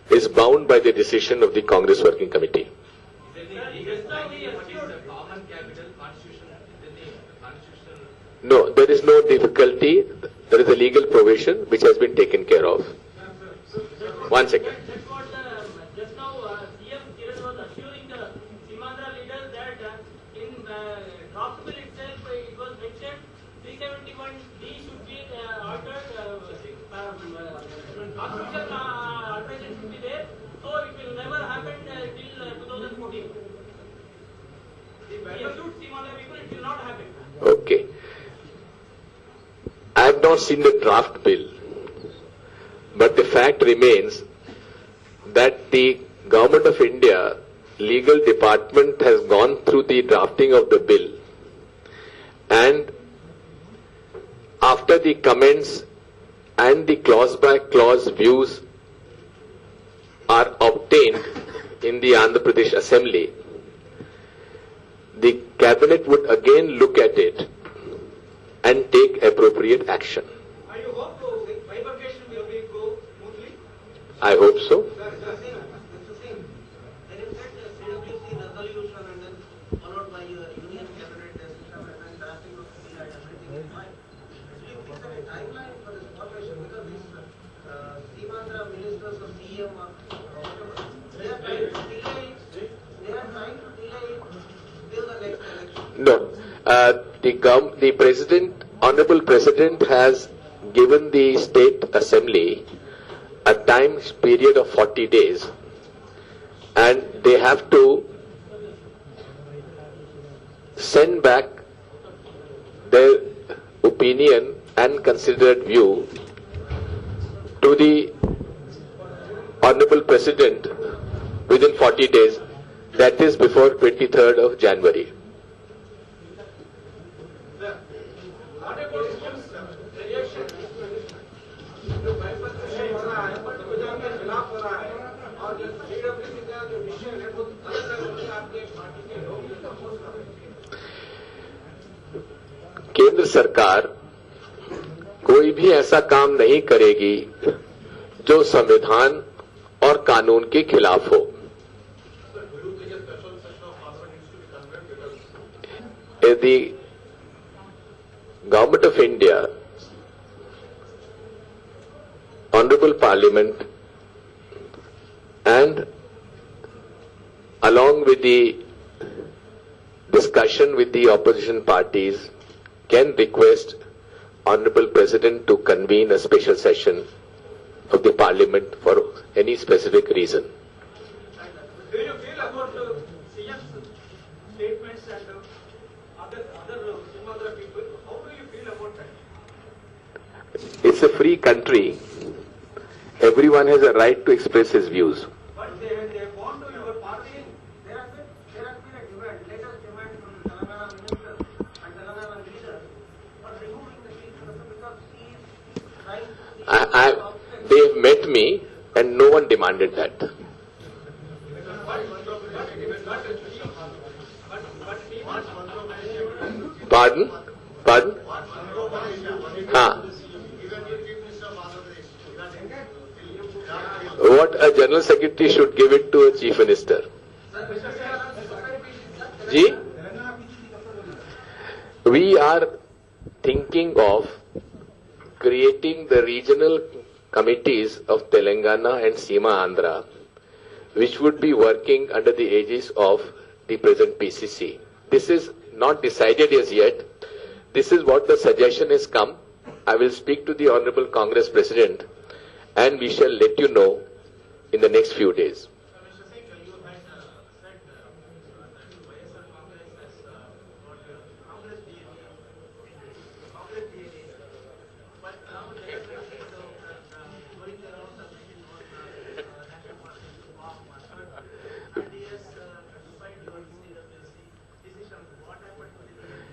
is bound by the decision of the Congress Working Committee. No, there is no difficulty. There is a legal provision which has been taken care of. One second. That's what just now CM Kiran was assuring the Simandra leaders that in draft bill itself it was mentioned 371D should be altered. Constitutional alteration should be there, so it will never happen till 2014. If we assume Simandra people, it will not happen. Okay. I have not seen the draft bill, but the fact remains that the Government of India legal department has gone through the drafting of the bill, and after the comments and the clause by clause views are obtained in the Andhra Pradesh Assembly, the cabinet would again look at it and take appropriate action. I hope bifurcation will go smoothly. I hope so. It's the same. Then you said CWC resolution and then followed by union cabinet decision and then drafting of the bill and everything is fine. Actually, fix a timeline for this formation because these Simandra ministers or CM or whatever, they are trying to delay it. They are trying to delay it till the next election. No. The President, Honorable President has given the State Assembly a time period of 40 days, and they have to send back their opinion and considered view to the Honorable President within 40 days, that is before 23rd of January. केंद्र सरकार कोई भी ऐसा काम नहीं करेगी जो संविधान और कानून के खिलाफ हो. The Government of India, Honorable Parliament, and along with the discussion with the opposition parties, can request Honorable President to convene a special session of the Parliament for any specific reason. Do you feel about CM's statements and other Simandra people? How do you feel about that? It's a free country. Everyone has a right to express his views. But they want to your party. There has been a demand, latest demand from Telangana minister and Telangana leader for removing the chief minister because he is trying to They've met me and no one demanded that. Pardon? Pardon? What a General Secretary should give it to a Chief Minister. Ji? We are thinking of creating the regional committees of Telangana and Seema Andhra, which would be working under the aegis of the present PCC. This is not decided as yet. This is what the suggestion has come. I will speak to the Honorable Congress President and we shall let you know in the next few days.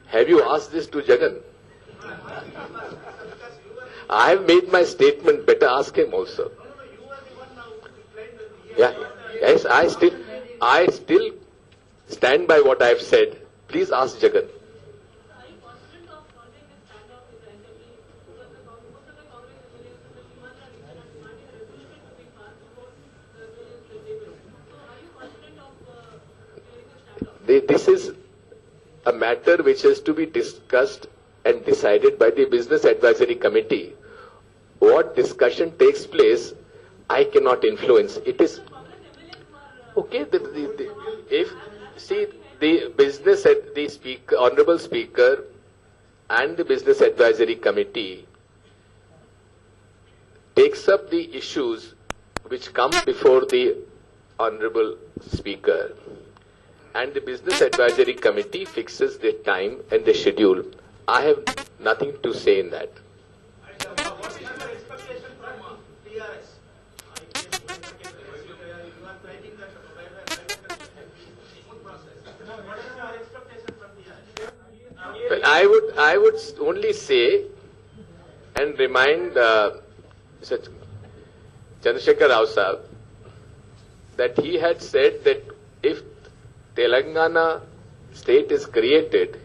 Have you asked this to Jagan? I have made my statement. Better ask him also. Yeah. Yes, I still stand by what I have said. Please ask Jagan. this is a matter which has to be discussed and decided by the Business Advisory Committee. What discussion takes place, I cannot influence. It is okay. If see the speaker, honorable speaker, and the Business Advisory Committee takes up the issues which come before the honorable speaker, and the Business Advisory Committee fixes the time and the schedule. I have nothing to say in that. What is your expectation from TRS? You are writing that smooth process. What is your expectation from TRS? Well, I would only say and remind Mr. Chandrasekhar Rao Sahab that he had said that if Telangana state is created,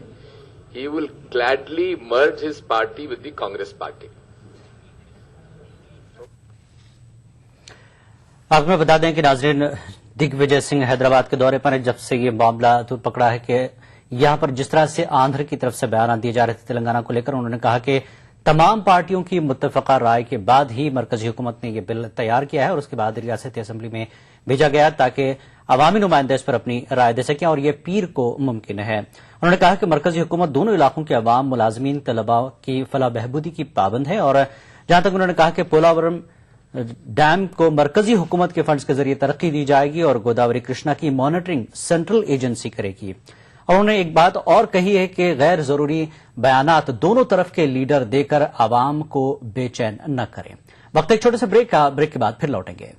he will gladly merge his party with the Congress party. आपको मैं बता दें कि नाजरीन, दिग्विजय सिंह हैदराबाद के दौरे पर जब से ये मामला दूर पकड़ा है कि यहां पर जिस तरह से आंध्र की तरफ से बयान दिए जा रहे थे तेलंगाना को लेकर, उन्होंने कहा कि तमाम पार्टियों की मुत्तफका राय के बाद ही मरकजी हुकूमत ने यह बिल तैयार किया है और उसके बाद रियासती असेंबली में भेजा गया ताकि अवामी नुमाइंदे इस पर अपनी राय दे सकें और यह पीर को मुमकिन है। उन्होंने कहा कि मरकजी हुकूमत दोनों इलाकों के अवाम, मुलाजमीन, तलबा की फलाह बहबूदी की पाबंद है और जहां तक उन्होंने कहा कि पोलावरम डैम को मरकजी हुकूमत के फंड्स के जरिए तरक्की दी जाएगी और गोदावरी कृष्णा की मॉनिटरिंग सेंट्रल एजेंसी करेगी। और उन्होंने एक बात और कही है कि गैर जरूरी बयानात दोनों तरफ के लीडर देकर आवाम को बेचैन न करें। वक्त एक छोटे से ब्रेक के बाद फिर लौटेंगे।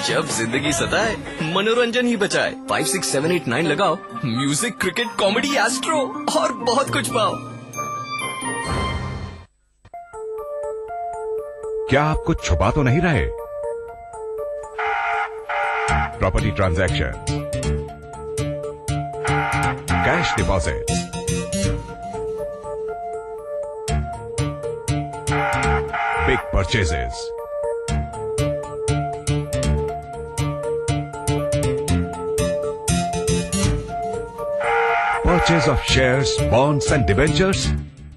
जब जिंदगी सताए मनोरंजन ही बचाए 5, 6, 7, 8, 9 लगाओ, म्यूजिक, क्रिकेट, कॉमेडी, एस्ट्रो और बहुत कुछ पाओ। क्या आप कुछ छुपा तो नहीं रहे? Property transaction, cash deposit, big purchases, purchase of shares, bonds and debentures,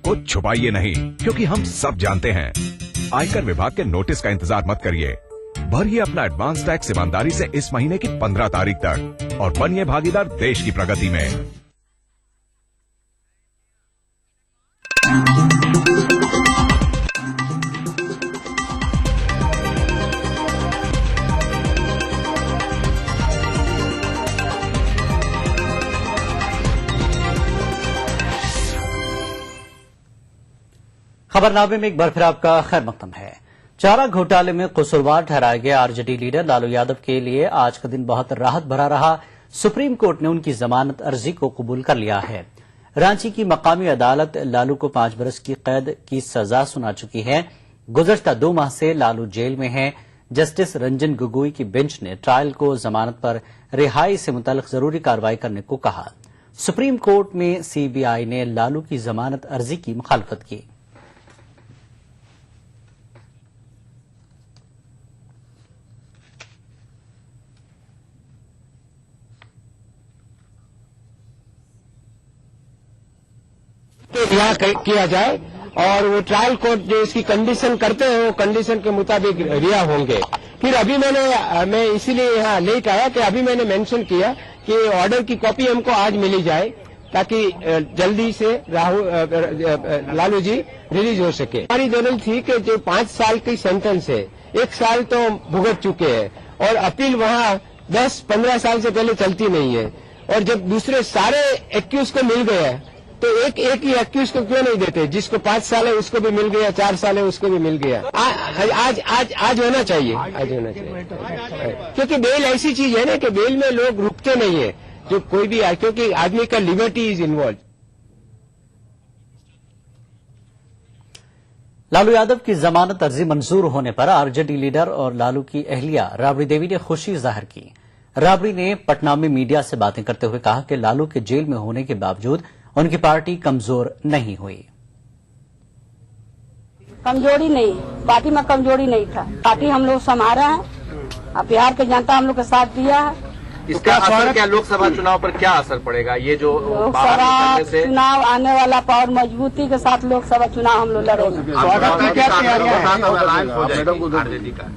कुछ छुपाइए नहीं, क्योंकि हम सब जानते हैं। आयकर विभाग के नोटिस का इंतजार मत करिए, भरिए अपना एडवांस टैक्स ईमानदारी से इस महीने की 15 तारीख तक और बनिए भागीदार देश की प्रगति में। खबरनामे में एक बार फिर आपका खैर मकदम है। चारा घोटाले में कसूरवार ठहराए गए आरजेडी लीडर लालू यादव के लिए आज का दिन बहुत राहत भरा रहा। सुप्रीम कोर्ट ने उनकी जमानत अर्जी को कबूल कर लिया है। रांची की मकामी अदालत लालू को 5 बरस की कैद की सजा सुना चुकी है। गुज़श्ता 2 माह से लालू जेल में हैं। जस्टिस रंजन गोगोई की बेंच ने ट्रायल को जमानत पर रिहाई से मुताल्लिक जरूरी कार्रवाई करने को कहा। सुप्रीम कोर्ट में सीबीआई ने लालू की जमानत अर्जी की मुखालफत की। रिहा किया जाए और वो ट्रायल कोर्ट जो इसकी कंडीशन करते हैं वो कंडीशन के मुताबिक रिहा होंगे। फिर अभी मैं इसीलिए यहाँ लेट आया कि अभी मैंने मेंशन किया कि ऑर्डर की कॉपी हमको आज मिली जाए ताकि जल्दी से लालू जी रिलीज हो सके। हमारी दलील थी कि जो 5 साल की सेंटेंस है, 1 साल तो भुगत चुके हैं और अपील वहाँ 10-15 साल से पहले चलती नहीं है और जब दूसरे सारे एक्यूज को मिल गए तो एक ही एक्यूज को क्यों नहीं देते? जिसको 5 साल है उसको भी मिल गया, 4 साल है उसको भी मिल गया। आज होना चाहिए, आज होना चाहिए, क्योंकि बेल ऐसी चीज है ना कि बेल में लोग रुकते नहीं है, जो कोई भी क्योंकि आदमी का liberty is involve. Lalu Yadav की जमानत अर्जी मंजूर होने पर आरजेडी लीडर और लालू की अहलिया राबड़ी देवी ने खुशी जाहिर की। राबड़ी ने पटना में मीडिया से बातें करते हुए कहा कि लालू के जेल में होने के बावजूद उनकी पार्टी कमजोर नहीं हुई। कमजोरी नहीं, पार्टी में कमजोरी नहीं था। पार्टी हम लोग संभाला है और बिहार के जनता हम लोग के साथ दिया है। इसका असर क्या लोकसभा चुनाव पर क्या असर पड़ेगा? ये जो बाहर लोकसभा निकलने से चुनाव आने वाला और मजबूती के साथ लोकसभा चुनाव हम लोग लड़ेंगे।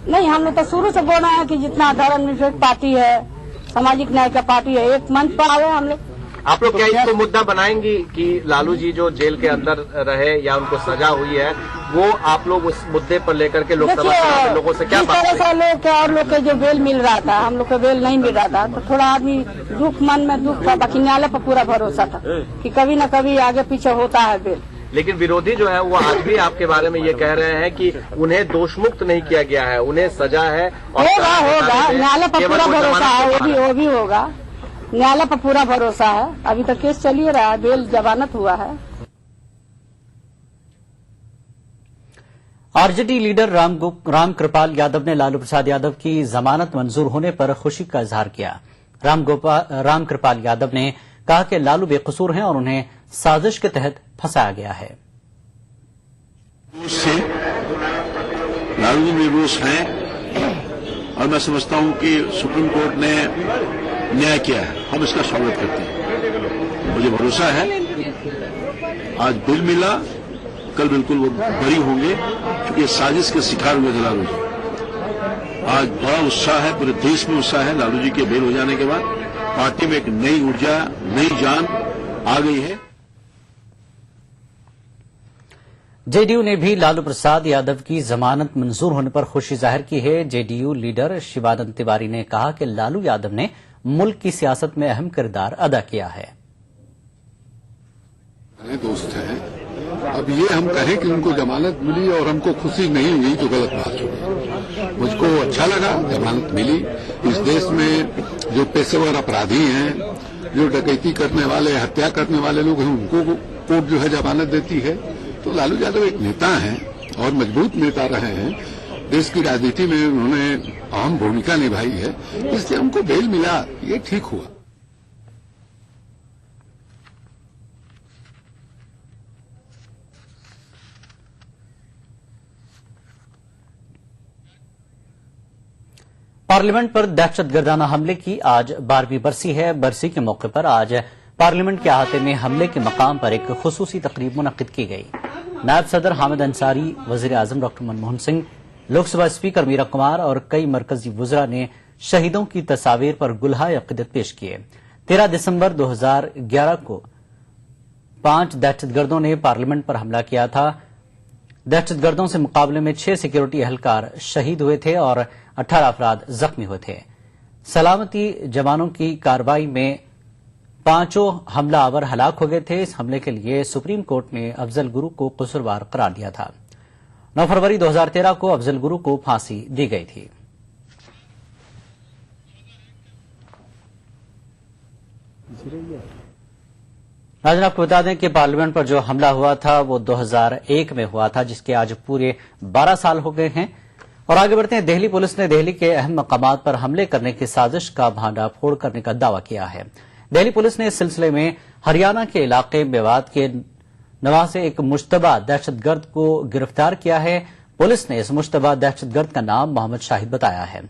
नहीं, हम लोग तो शुरू से बोल रहे हैं कि जितना धर्मनिरपेक्ष पार्टी है, सामाजिक न्याय का पार्टी है, एक मंच पर आवे हम लोग। आप लोग क्या इसको मुद्दा बनाएंगी कि लालू जी जो जेल के अंदर रहे या उनको सजा हुई है, वो आप लोग उस मुद्दे पर लेकर के लोकसभा चुनाव में लोगों से क्या जिस बात तरह से करेंगे? लोग और लोग के जो बेल मिल रहा था, हम लोग को बेल नहीं मिल रहा था, तो थोड़ा आदमी दुख, मन में दुख था। बाकी न्यायालय पर पूरा भरोसा था कि कभी न कभी आगे पीछे होता है बेल। लेकिन विरोधी जो है वो आज भी आपके बारे में ये कह रहे हैं कि उन्हें दोषमुक्त नहीं किया गया है, उन्हें सजा है। होगा, न्यायालय पर पूरा भरोसा है, वो भी होगा। न्यायालय पर पूरा भरोसा है। अभी तक केस चल ही रहा है, बेल जमानत हुआ है। आरजेडी लीडर राम कृपाल यादव ने लालू प्रसाद यादव की जमानत मंजूर होने पर खुशी का इजहार किया। राम कृपाल यादव ने कहा कि लालू बेकसूर हैं और उन्हें साजिश के तहत फंसाया गया है। लालू जी निर्दोष हैं और मैं समझता हूं कि सुप्रीम कोर्ट ने न्याय किया है। हम इसका स्वागत करते हैं। मुझे भरोसा है आज बिल मिला, कल बिल्कुल वो बरी होंगे, क्योंकि ये साजिश के शिकार हुए थे लालू जी। आज बड़ा उत्साह है, पूरे देश में उत्साह है। लालू जी के बेल हो जाने के बाद पार्टी में एक नई ऊर्जा, नई जान आ गई है। जेडीयू ने भी लालू प्रसाद यादव की जमानत मंजूर होने पर खुशी जाहिर की है। जेडीयू लीडर शिवानंद तिवारी ने कहा कि लालू यादव ने मुल्क की सियासत में अहम किरदार अदा किया है। दोस्त हैं, अब ये हम कहें कि उनको जमानत मिली और हमको खुशी नहीं हुई तो गलत बात होगी। मुझको अच्छा लगा जमानत मिली। इस देश में जो पेशेवर अपराधी हैं, जो डकैती करने वाले, हत्या करने वाले लोग हैं, उनको कोर्ट जो है जमानत देती है। तो लालू यादव एक नेता हैं और मजबूत नेता रहे हैं। देश की राजनीति में उन्होंने अहम भूमिका निभाई है, इसलिए उनको बेल मिला, ये ठीक हुआ। पार्लियामेंट पर दहशतगर्दाना हमले की आज 12वीं बरसी है। बरसी के मौके पर आज पार्लियामेंट के अहाते में हमले के मकाम पर एक खुसूसी तकरीब मुनक्किद की गई। नायब सदर हामिद अंसारी, वजीर आजम डॉक्टर मनमोहन सिंह, लोकसभा स्पीकर मीरा कुमार और कई मरकजी वुज़रा ने शहीदों की तस्वीर पर गुलहाए अक़ीदत पेश किए। 13 दिसंबर 2011 को 5 दहशतगर्दों ने पार्लियामेंट पर हमला किया था। दहशतगर्दों से मुकाबले में 6 सिक्योरिटी एहलकार शहीद हुए थे और 18 अफराद जख्मी हुए थे। सलामती जवानों की कार्रवाई में 5 हमलावर हलाक हो गए थे। इस हमले के लिए सुप्रीम कोर्ट ने अफजल गुरु को कसूरवार करार दिया था। 9 फरवरी 2013 को अफजल गुरु को फांसी दी गई थी। नाज़रीन, आपको बता दें कि पार्लियामेंट पर जो हमला हुआ था वो 2001 में हुआ था, जिसके आज पूरे 12 साल हो गए हैं। और आगे बढ़ते हैं। दिल्ली पुलिस ने दिल्ली के अहम मकामात पर हमले करने की साजिश का भांडाफोड़ करने का दावा किया है। दिल्ली पुलिस ने इस सिलसिले में हरियाणा के इलाके मेवात के नवा से एक मुश्तबा दहशतगर्द को गिरफ्तार किया है। पुलिस ने इस मुश्तबा दहशतगर्द का नाम मोहम्मद शाहिद बताया है।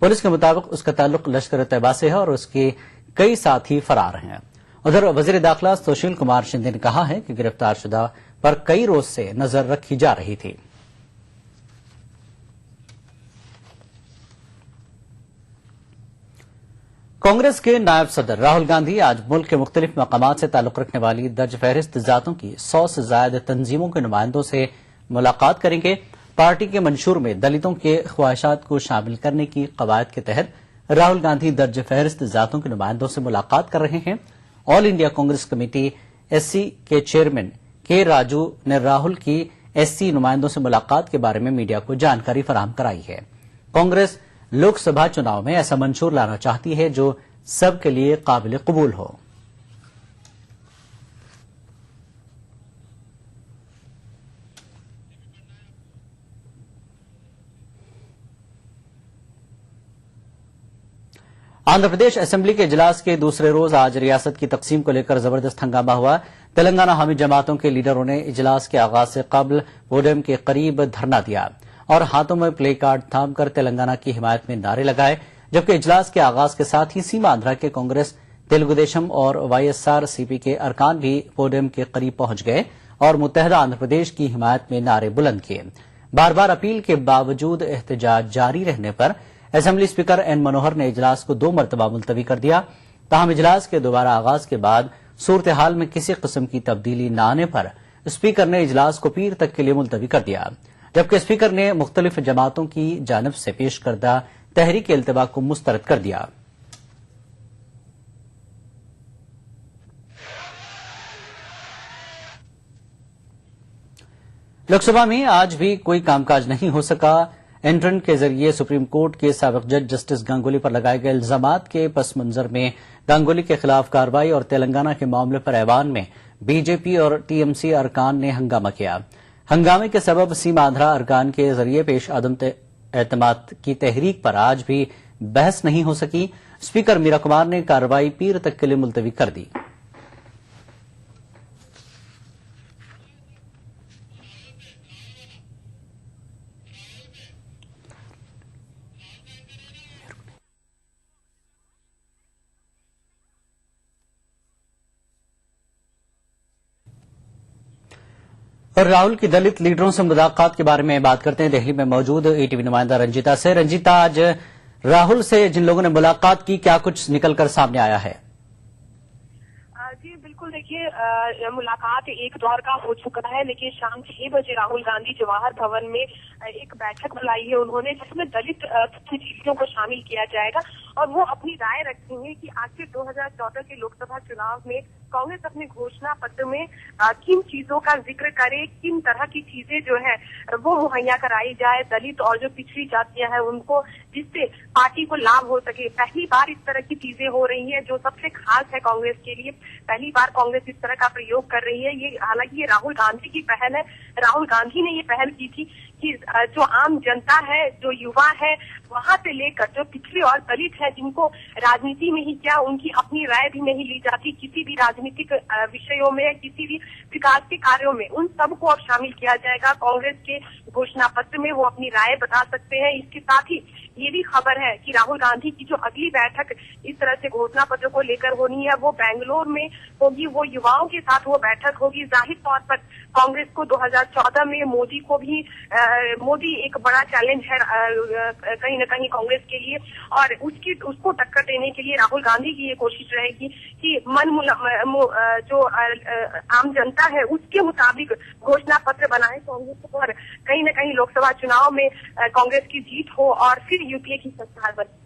पुलिस के मुताबिक उसका ताल्लुक लश्कर तैयबा से है और उसके कई साथी फरार हैं। उधर वजीर दाखिला सुशील कुमार शिंदे ने कहा है कि गिरफ्तारशुदा पर कई रोज से नजर रखी जा रही थी। कांग्रेस के नायब सदर राहुल गांधी आज मुल्क के मुख्तलिफ मकामात से ताल्लुक रखने वाली दर्ज फहरिस्त जातों की 100 से ज्यादा तंजीमों के नुमाइंदों से मुलाकात करेंगे। पार्टी के मंशूर में दलितों के ख्वाहिशात को शामिल करने की कवायद के तहत राहुल गांधी दर्ज फहरिस्त जातों के नुमाइंदों से मुलाकात कर रहे हैं। All India Congress committee SC के चेयरमैन के राजू ने राहुल की एससी नुमाइंदों से मुलाकात के बारे में मीडिया को जानकारी फराहम कराई है। कांग्रेस लोकसभा चुनाव में ऐसा मंशूर लाना चाहती है जो सबके लिए काबिल कबूल हो। आंध्र प्रदेश असेंबली के इजलास के दूसरे रोज आज रियासत की तकसीम को लेकर जबरदस्त हंगामा हुआ। तेलंगाना हामी जमातों के लीडरों ने इजलास के आगाज से कबल पोडियम के करीब धरना दिया और हाथों में प्ले कार्ड थामकर तेलंगाना की हिमायत में नारे लगाए, जबकि इजलास के आगाज के साथ ही सीमांध्रा के कांग्रेस, तेलुगुदेशम और वाईएसआरसीपी के अरकान भी पोडियम के करीब पहुंच गए और मुत्तहदा आंध्र प्रदेश की हिमायत में नारे बुलंद किए। बार बार अपील के बावजूद एहतजाज जारी रहने पर असेंबली स्पीकर एन मनोहर ने इजलास को 2 मरतबा मुलतवी कर दिया। ताहम इजलास के दोबारा आगाज के बाद सूरत हाल में किसी किस्म की तब्दीली न आने पर स्पीकर ने इजलास को पीर तक के लिए मुलतवी कर दिया, जबकि स्पीकर ने मुख्तलिफ जमातों की जानिब से पेश करदा तहरीक इल्तिबा को मुस्तरद कर दिया। लोकसभा में आज भी कोई कामकाज नहीं हो सका। एंट्रेंट के जरिए सुप्रीम कोर्ट के साबिक जज जस्टिस गांगुली पर लगाए गए इल्जामात के पस मंजर में गांगुली के खिलाफ कार्रवाई और तेलंगाना के मामले पर ऐवान में बीजेपी और टीएमसी अरकान ने हंगामा किया। हंगामे के सबब सीमांध्रा अरकान के जरिए पेश अदम एतमाद की तहरीक पर आज भी बहस नहीं हो सकी। स्पीकर मीरा कुमार ने कार्रवाई पीर तक के लिए मुलतवी कर दी। और राहुल की दलित लीडरों से मुलाकात के बारे में बात करते हैं दिल्ली में मौजूद एटीवी नुमाइंदा रंजीता से। रंजीता, आज राहुल से जिन लोगों ने मुलाकात की, क्या कुछ निकलकर सामने आया है? जी बिल्कुल, देखिए मुलाकात एक दौर का हो चुका है, लेकिन शाम 6 बजे राहुल गांधी जवाहर भवन में एक बैठक बुलाई है उन्होंने, जिसमें दलित चीजों को शामिल किया जाएगा और वो अपनी राय रखेंगे कि आखिर 2014 के लोकसभा चुनाव में कांग्रेस अपने घोषणा पत्र में किन चीजों का जिक्र करे, किन तरह की चीजें जो है वो मुहैया कराई जाए दलित और जो पिछड़ी जातियां हैं उनको, जिससे पार्टी को लाभ हो सके। पहली बार इस तरह की चीजें हो रही है जो सबसे खास है कांग्रेस के लिए। पहली बार कांग्रेस इस तरह का प्रयोग कर रही है। ये हालांकि ये राहुल गांधी की पहल है। राहुल गांधी ने ये पहल की थी कि जो आम जनता है, जो युवा है, वहां से लेकर जो पिछड़े और दलित है, जिनको राजनीति में ही क्या उनकी अपनी राय भी नहीं ली जाती किसी भी राजनीतिक विषयों में, किसी भी विकास के कार्यों में, उन सबको अब शामिल किया जाएगा कांग्रेस के घोषणा पत्र में। वो अपनी राय बता सकते हैं। इसके साथ ही ये भी खबर है कि राहुल गांधी की जो अगली बैठक इस तरह से घोषणा पत्र को लेकर होनी है वो बेंगलोर में होगी। वो युवाओं के साथ वो बैठक होगी। जाहिर तौर पर कांग्रेस को 2014 में मोदी को भी मोदी एक बड़ा चैलेंज है कहीं न कहीं कांग्रेस के लिए, और उसको टक्कर देने के लिए राहुल गांधी की ये कोशिश रहेगी कि जो आम जनता है उसके मुताबिक घोषणा पत्र बनाए कांग्रेस पर, कहीं न कहीं लोकसभा चुनाव में कांग्रेस की जीत हो और फिर यूपीए की सरकार बने।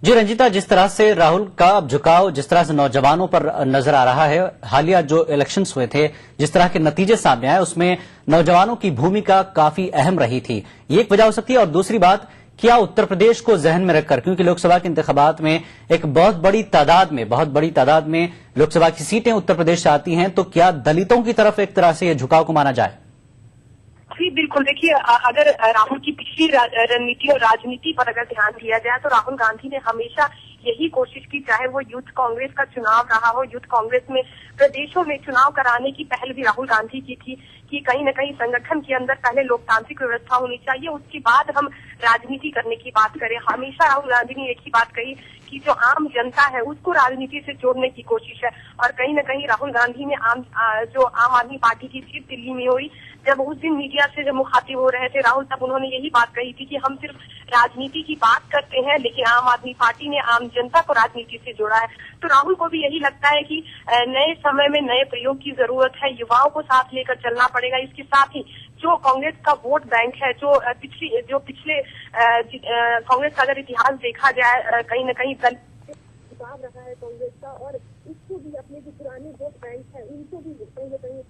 जी रंजीता, जिस तरह से राहुल का झुकाव जिस तरह से नौजवानों पर नजर आ रहा है, हालिया जो इलेक्शंस हुए थे जिस तरह के नतीजे सामने आए उसमें नौजवानों की भूमिका काफी अहम रही थी, ये एक वजह हो सकती है। और दूसरी बात, क्या उत्तर प्रदेश को जहन में रखकर, क्योंकि लोकसभा के इंतखाबात में एक बहुत बड़ी तादाद में लोकसभा की सीटें उत्तर प्रदेश से आती हैं, तो क्या दलितों की तरफ एक तरह से यह झुकाव को माना जाए? जी बिल्कुल, देखिए अगर राहुल की पिछली रणनीति और राजनीति पर अगर ध्यान दिया जाए तो राहुल गांधी ने हमेशा यही कोशिश की, चाहे वो यूथ कांग्रेस का चुनाव रहा हो, यूथ कांग्रेस में प्रदेशों में चुनाव कराने की पहल भी राहुल गांधी की थी कि कहीं न कहीं संगठन के अंदर पहले लोकतांत्रिक व्यवस्था होनी चाहिए, उसके बाद हम राजनीति करने की बात करें। हमेशा राहुल गांधी ने एक ही बात कही कि जो आम जनता है उसको राजनीति से जोड़ने की कोशिश है। और कहीं न कहीं राहुल गांधी ने जो आम आदमी पार्टी की सीट दिल्ली में हुई, जब उस दिन मीडिया से जब मुखातिब हो रहे थे राहुल, तब उन्होंने यही बात कही थी कि हम सिर्फ राजनीति की बात करते हैं, लेकिन आम आदमी पार्टी ने आम जनता को राजनीति से जोड़ा है। तो राहुल को भी यही लगता है कि नए समय में नए प्रयोग की जरूरत है, युवाओं को साथ लेकर चलना पड़ेगा। इसके साथ ही जो कांग्रेस का वोट बैंक है, जो पिछले कांग्रेस का अगर इतिहास देखा जाए, कहीं न कहीं रहा है कांग्रेस का, और इसको भी अपने जो पुराने वोट बैंक है उनको भी कहीं न कहीं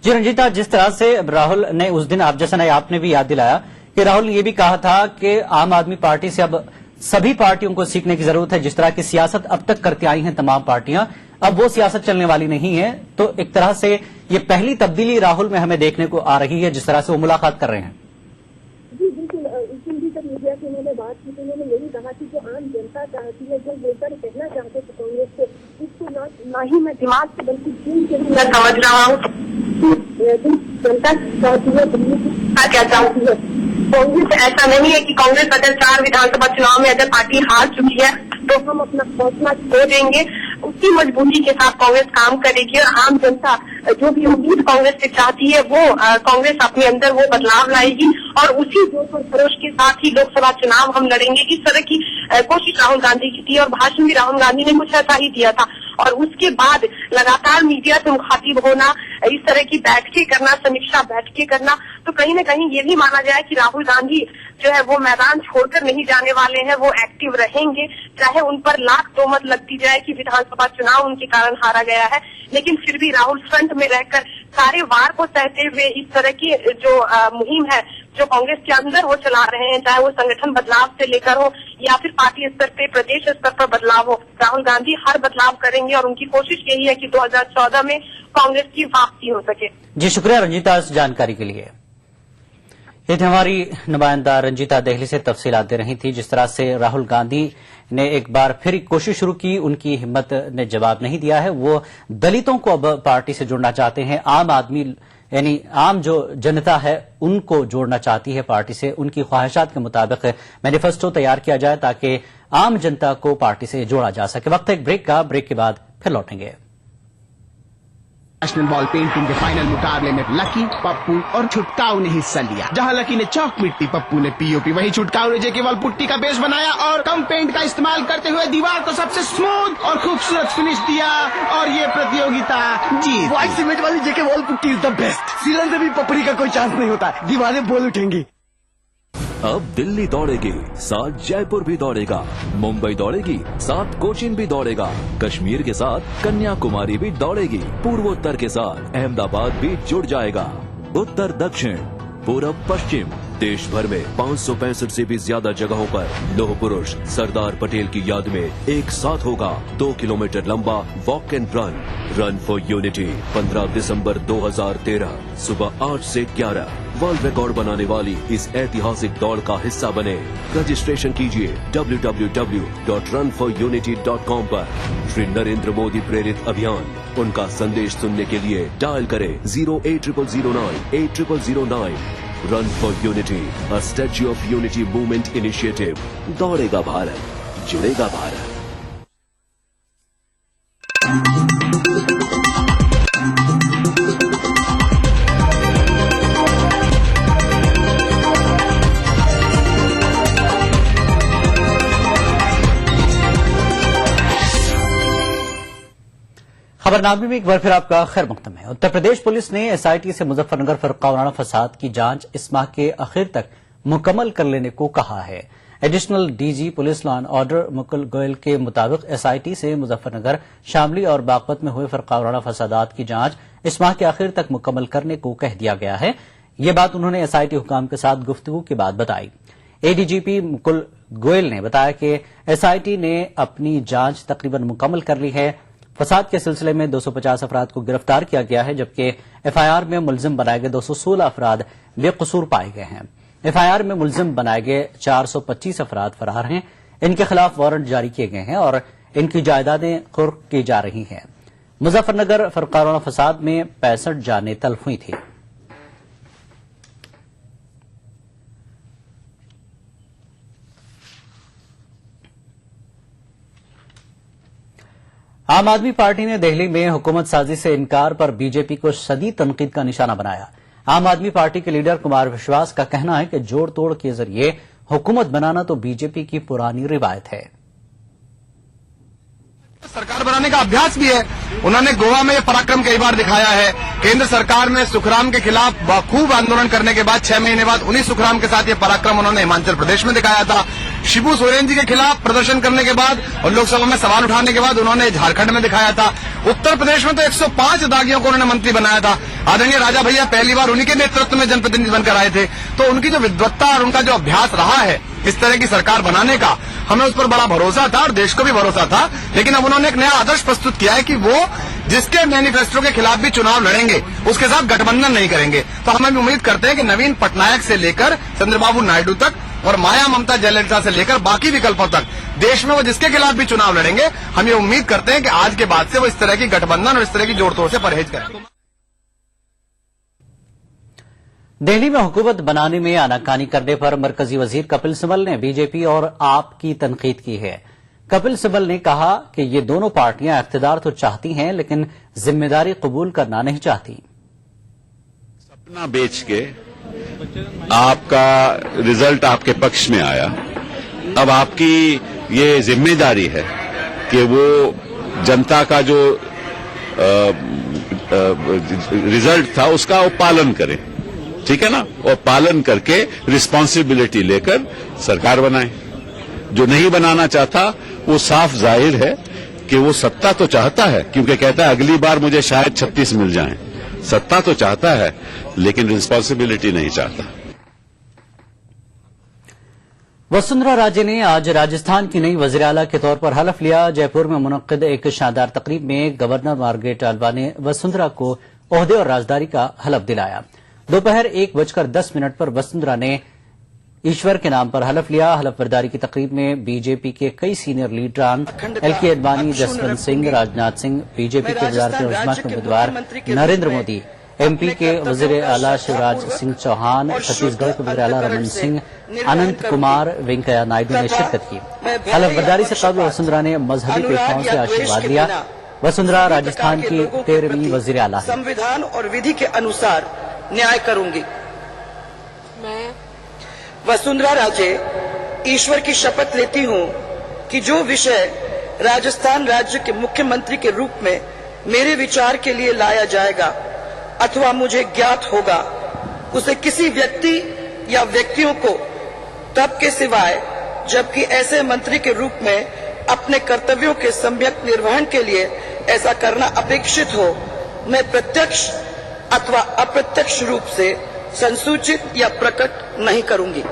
जी रंजीता, जिस तरह से राहुल ने उस दिन, आप जैसा नहीं, आपने भी याद दिलाया कि राहुल ने ये भी कहा था कि आम आदमी पार्टी से अब सभी पार्टियों को सीखने की जरूरत है। जिस तरह की सियासत अब तक करती आई हैं तमाम पार्टियां, अब वो सियासत चलने वाली नहीं है। तो एक तरह से ये पहली तब्दीली राहुल में हमें देखने को आ रही है जिस तरह से वो मुलाकात कर रहे हैं। जी बिल्कुल, बात की तो उन्होंने यही कहा कि जो आम जनता चाहती है, जो वोटर कहना चाहते थे कांग्रेस से, इसको ना ही मैं दिमाग से बल्कि दिल से मैं समझ रहा हूँ। जनता चाहती है, क्या चाहती है कांग्रेस। ऐसा नहीं है कि कांग्रेस अगर 4 विधानसभा चुनाव में अगर पार्टी हार चुकी है तो हम अपना फैसला खो देंगे। उसी मजबूरी के साथ कांग्रेस काम करेगी और आम जनता जो भी उम्मीद कांग्रेस से चाहती है वो कांग्रेस अपने अंदर वो बदलाव लाएगी और उसी जोश और खरोश के साथ ही लोकसभा चुनाव हम लड़ेंगे। इस तरह की कोशिश राहुल गांधी की थी और भाषण भी राहुल गांधी ने कुछ ऐसा ही दिया था। और उसके बाद लगातार मीडिया से मुखातिब होना, इस तरह की बैठकें करना, समीक्षा बैठकें करना, तो कहीं न कहीं ये भी माना जाए कि राहुल गांधी जो है वो मैदान छोड़कर नहीं जाने वाले हैं, वो एक्टिव रहेंगे। चाहे उन पर लाख तोहमत लगती जाए कि विधानसभा चुनाव उनके कारण हारा गया है, लेकिन फिर भी राहुल फ्रंट में रहकर सारे वार को सहते हुए इस तरह की जो मुहिम है जो कांग्रेस के अंदर वो चला रहे हैं, चाहे वो संगठन बदलाव से लेकर हो या फिर पार्टी स्तर पे, प्रदेश स्तर पर बदलाव हो, राहुल गांधी हर बदलाव करेंगे और उनकी कोशिश यही है कि 2014 में कांग्रेस की वापसी हो सके। जी शुक्रिया रंजीता इस जानकारी के लिए। ये थी हमारी नुमाइंदा रंजीता दिल्ली से तफसीलात दे रही थी। जिस तरह से राहुल गांधी ने एक बार फिर कोशिश शुरू की, उनकी हिम्मत ने जवाब नहीं दिया है। वो दलितों को अब पार्टी से जोड़ना चाहते हैं, आम आदमी यानी आम जो जनता है उनको जोड़ना चाहती है पार्टी से। उनकी ख्वाहिशात के मुताबिक मैनिफेस्टो तैयार किया जाए ताकि आम जनता को पार्टी से जोड़ा जा सके। वक्त एक ब्रेक का, ब्रेक के बाद फिर लौटेंगे। नेशनल बॉल पेंटिंग के फाइनल मुकाबले में लकी, पप्पू और छुटकाऊ ने हिस्सा लिया। जहां लकी ने चौक मिट्टी, पप्पू ने पीओपी, वहीं छुटकाऊ ने जेके वॉल पुट्टी का बेस बनाया और कम पेंट का इस्तेमाल करते हुए दीवार को सबसे स्मूथ और खूबसूरत फिनिश दिया और ये प्रतियोगिता जीत। व्हाइट सीमेंट वाली JK wall putty is the best. सीलन से भी पपड़ी का कोई चांस नहीं होता, दीवारें बोल उठेंगी। अब दिल्ली दौड़ेगी, साथ जयपुर भी दौड़ेगा, मुंबई दौड़ेगी, साथ कोचीन भी दौड़ेगा, कश्मीर के साथ कन्याकुमारी भी दौड़ेगी, पूर्वोत्तर के साथ अहमदाबाद भी जुड़ जाएगा। उत्तर दक्षिण पूरब पश्चिम देश भर में 565 से भी ज्यादा जगहों पर लौह पुरुष सरदार पटेल की याद में एक साथ होगा 2 किलोमीटर लंबा walk and run for unity. 15 दिसंबर 2013 सुबह 8 से 11 वर्ल्ड रिकॉर्ड बनाने वाली इस ऐतिहासिक दौड़ का हिस्सा बने। रजिस्ट्रेशन कीजिए www.runforunity.com पर। श्री नरेंद्र मोदी प्रेरित अभियान, उनका संदेश सुनने के लिए डायल करें 08009 Run for Unity, a Statue of Unity movement initiative. दौड़ेगा भारत, जुड़ेगा भारत। खबरनामे में एक बार फिर आपका खैर मकदम है। उत्तर प्रदेश पुलिस ने एसआईटी से मुजफ्फरनगर फर्रुखावाना फसाद की जांच इस माह के आखिर तक मुकम्मल कर लेने को कहा है। Additional DG police law and order Mukul Goyal के मुताबिक एसआईटी से मुजफ्फरनगर, शामली और बागपत में हुए फर्रुखावाना फसादात की जांच इस माह के आखिर तक मुकम्मल करने को कह दिया गया है। ये बात उन्होंने एसआईटी हुकाम के साथ गुफ्तगू के बाद बताई। एडीजीपी मुकुल गोयल ने बताया कि एसआईटी ने अपनी जांच तकरीबन मुकम्मल कर ली है। फसाद के सिलसिले में 250 अफराद को गिरफ्तार किया गया है, जबकि एफआईआर में मुलजिम बनाए गए 216 अफराद बेकसूर पाए गए हैं। एफआईआर में मुलजिम बनाए गए 425 अफराद फरार हैं। इनके खिलाफ वारंट जारी किए गए हैं और इनकी जायदादें कुर्क की जा रही हैं। मुजफ्फरनगर फर्रुखावाना फसाद में 65 जानें तल्फ हुई थी। आम आदमी पार्टी ने दिल्ली में हुकूमत साजी से इनकार पर बीजेपी को शदीद तनकीद का निशाना बनाया। आम आदमी पार्टी के लीडर कुमार विश्वास का कहना है कि जोड़ तोड़ के जरिए हुकूमत बनाना तो बीजेपी की पुरानी रिवायत है। सरकार बनाने का अभ्यास भी है। उन्होंने गोवा में पराक्रम कई बार दिखाया है। केंद्र सरकार में सुखराम के खिलाफ खूब आंदोलन करने के बाद 6 महीने बाद उन्हीं सुखराम के साथ ये पराक्रम उन्होंने हिमाचल प्रदेश में दिखाया था। शिबू सोरेन जी के खिलाफ प्रदर्शन करने के बाद और लोकसभा में सवाल उठाने के बाद उन्होंने झारखंड में दिखाया था। उत्तर प्रदेश में तो 105 दागियों को उन्होंने मंत्री बनाया था। आदरणीय राजा भैया पहली बार उन्हीं के नेतृत्व में जनप्रतिनिधि बनकर आए थे। तो उनकी जो विद्वत्ता और उनका जो अभ्यास रहा है इस तरह की सरकार बनाने का, हमें उस पर बड़ा भरोसा था और देश को भी भरोसा था। लेकिन अब उन्होंने एक नया आदर्श प्रस्तुत किया है कि वो जिसके मैनिफेस्टो के खिलाफ भी चुनाव लड़ेंगे उसके साथ गठबंधन नहीं करेंगे। तो हम भी उम्मीद करते हैं कि नवीन पटनायक से लेकर चंद्रबाबू नायडू तक और माया ममता जयललिता से लेकर बाकी विकल्पों तक देश में वो जिसके खिलाफ भी चुनाव लड़ेंगे, हम ये उम्मीद करते हैं कि आज के बाद से वो इस तरह की गठबंधन और इस तरह की जोड़ तोड़ से परहेज करें। दिल्ली में हुकूमत बनाने में आनाकानी करने पर मरकजी वजीर कपिल सिब्बल ने बीजेपी और आप की तनकीद की है। कपिल सिब्बल ने कहा कि ये दोनों पार्टियां इख्तियार तो चाहती हैं, लेकिन जिम्मेदारी कबूल करना नहीं चाहती। सपना बेच के आपका रिजल्ट आपके पक्ष में आया, अब आपकी ये जिम्मेदारी है कि वो जनता का जो रिजल्ट था उसका वो पालन करें, ठीक है ना, और पालन करके रिस्पांसिबिलिटी लेकर सरकार बनाए। जो नहीं बनाना चाहता वो साफ जाहिर है कि वो सत्ता तो चाहता है, क्योंकि कहता है अगली बार मुझे शायद 36 मिल जाएं। सत्ता तो चाहता है लेकिन रिस्पांसिबिलिटी नहीं चाहता। वसुंधरा राजे ने आज राजस्थान की नई वज़ीर आला के तौर पर हलफ लिया। जयपुर में मुनक्किद एक शानदार तकरीब में गवर्नर मार्गरेट आल्वा ने वसुंधरा को ओहदे और राजदारी का हलफ दिलाया। दोपहर 1:10 पर वसुंधरा ने ईश्वर के नाम पर हलफ लिया। हलफ बर्दारी की तकरीब में बीजेपी के कई सीनियर लीडरान एलके अडवाणी, जसवंत सिंह, राजनाथ सिंह, बीजेपी के वज़ारत-ए-उज़्मा के उम्मीदवार नरेंद्र मोदी, एमपी के वज़ीर आला शिवराज सिंह चौहान, छत्तीसगढ़ के वज़ीर आला रमन सिंह, अनंत कुमार, वेंकैया नायडू ने शिरकत की। हलफ बर्दारी से कबल वसुंधरा ने मजहबी पेशवाओं से आशीर्वाद लिया। वसुंधरा राजस्थान की 13वीं वज़ीर आला है। संविधान और विधि के अनुसार न्याय करूंगी। मैं वसुंधरा राजे ईश्वर की शपथ लेती हूं कि जो विषय राजस्थान राज्य के मुख्यमंत्री के रूप में मेरे विचार के लिए लाया जाएगा अथवा मुझे ज्ञात होगा, उसे किसी व्यक्ति या व्यक्तियों को तब के सिवाय जबकि ऐसे मंत्री के रूप में अपने कर्तव्यों के सम्यक निर्वहन के लिए ऐसा करना अपेक्षित हो, मैं प्रत्यक्ष अथवा अप्रत्यक्ष रूप से संसूचित या प्रकट नहीं करूंगी।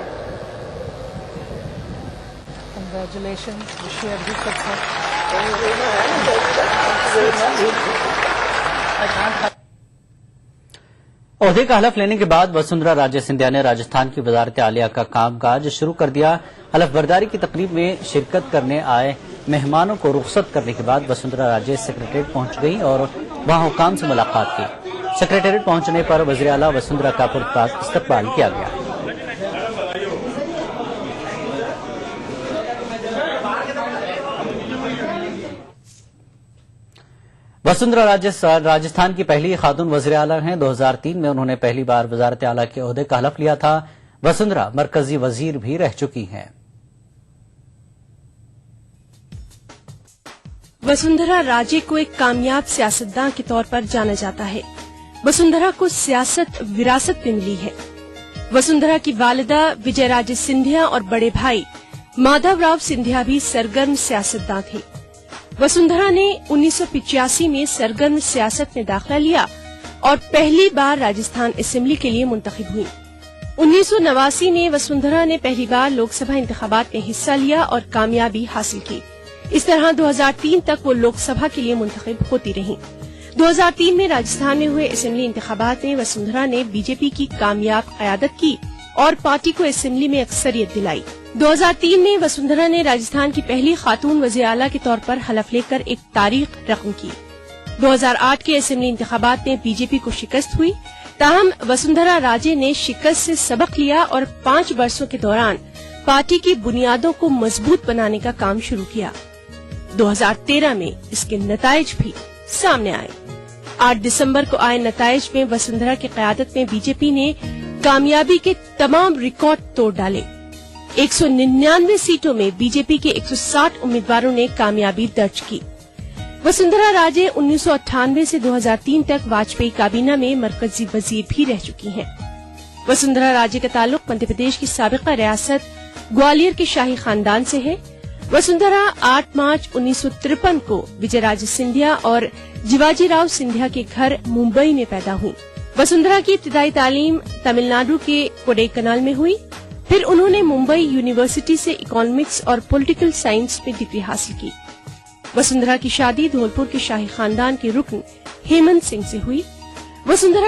ओहदे का हलफ लेने के बाद वसुंधरा राजे सिंधिया ने राजस्थान की वजारत आलिया का कामकाज शुरू कर दिया। हलफ बर्दारी की तकरीब में शिरकत करने आए मेहमानों को रुखसत करने के बाद वसुंधरा राजे सेक्रेटेरिएट पहुंच गई और वहां हुकाम से मुलाकात की। सेक्रेटेरिएट पहुंचने पर वज़ीर आला वसुंधरा का पुरस्कार इस्तकबाल किया गया। वसुंधरा राजे राजस्थान की पहली खातून वज़ीर आला हैं। 2003 में उन्होंने पहली बार वज़ारत आला के ओहदे का हलफ लिया था। वसुंधरा मरकजी वजीर भी रह चुकी हैं। वसुंधरा राजे को एक कामयाब सियासतदान के तौर पर जाना जाता है। वसुंधरा को सियासत विरासत में मिली है। वसुंधरा की वालिदा विजय राजे सिंधिया और बड़े भाई माधवराव सिंधिया भी सरगर्म सियासतदान थे। वसुंधरा ने 1985 में सरगर्म सियासत में दाखिला लिया और पहली बार राजस्थान असेंबली के लिए मुंतखब हुई। 1989 में वसुंधरा ने पहली बार लोकसभा इंतखाबात में हिस्सा लिया और कामयाबी हासिल की। इस तरह 2003 तक वो लोकसभा के लिए मुंतखब होती रहीं। 2003 में राजस्थान में हुए असेंबली इंतखाबात में वसुंधरा ने बीजेपी की कामयाब क़यादत की और पार्टी को असेंबली में अक्सरियत दिलाई। 2003 में वसुंधरा ने राजस्थान की पहली खातून वज़ीर आला के तौर पर हलफ लेकर एक तारीख रकम की। 2008 के असेंबली इंतखाबात में बीजेपी को शिकस्त हुई, ताहम वसुंधरा राजे ने शिकस्त से सबक लिया और 5 वर्षों के दौरान पार्टी की बुनियादों को मजबूत बनाने का काम शुरू किया। 2013 में इसके नताइज भी सामने आए। 8 दिसंबर को आए नताइज में वसुंधरा की क़यादत में बीजेपी ने कामयाबी के तमाम रिकॉर्ड तोड़ डाले। 199 सीटों में बीजेपी के 160 उम्मीदवारों ने कामयाबी दर्ज की। वसुंधरा राजे 1998 से 2003 तक वाजपेयी काबीना में मरकजी वजीर भी रह चुकी हैं। वसुंधरा राजे का ताल्लुक मध्य प्रदेश की साबिका रियासत ग्वालियर के शाही खानदान से है। वसुंधरा 8 मार्च 1953 को विजय राजे सिंधिया और जिवाजीराव सिंधिया के घर मुंबई में पैदा हुई। वसुंधरा की इब्तिदाई तालीम तमिलनाडु के कोडाईकनाल में हुई। फिर उन्होंने मुंबई यूनिवर्सिटी से इकोनॉमिक्स और पॉलिटिकल साइंस में डिग्री हासिल की। वसुंधरा की शादी धौलपुर के शाही खानदान के रुकन हेमंत सिंह से हुई। वसुंधरा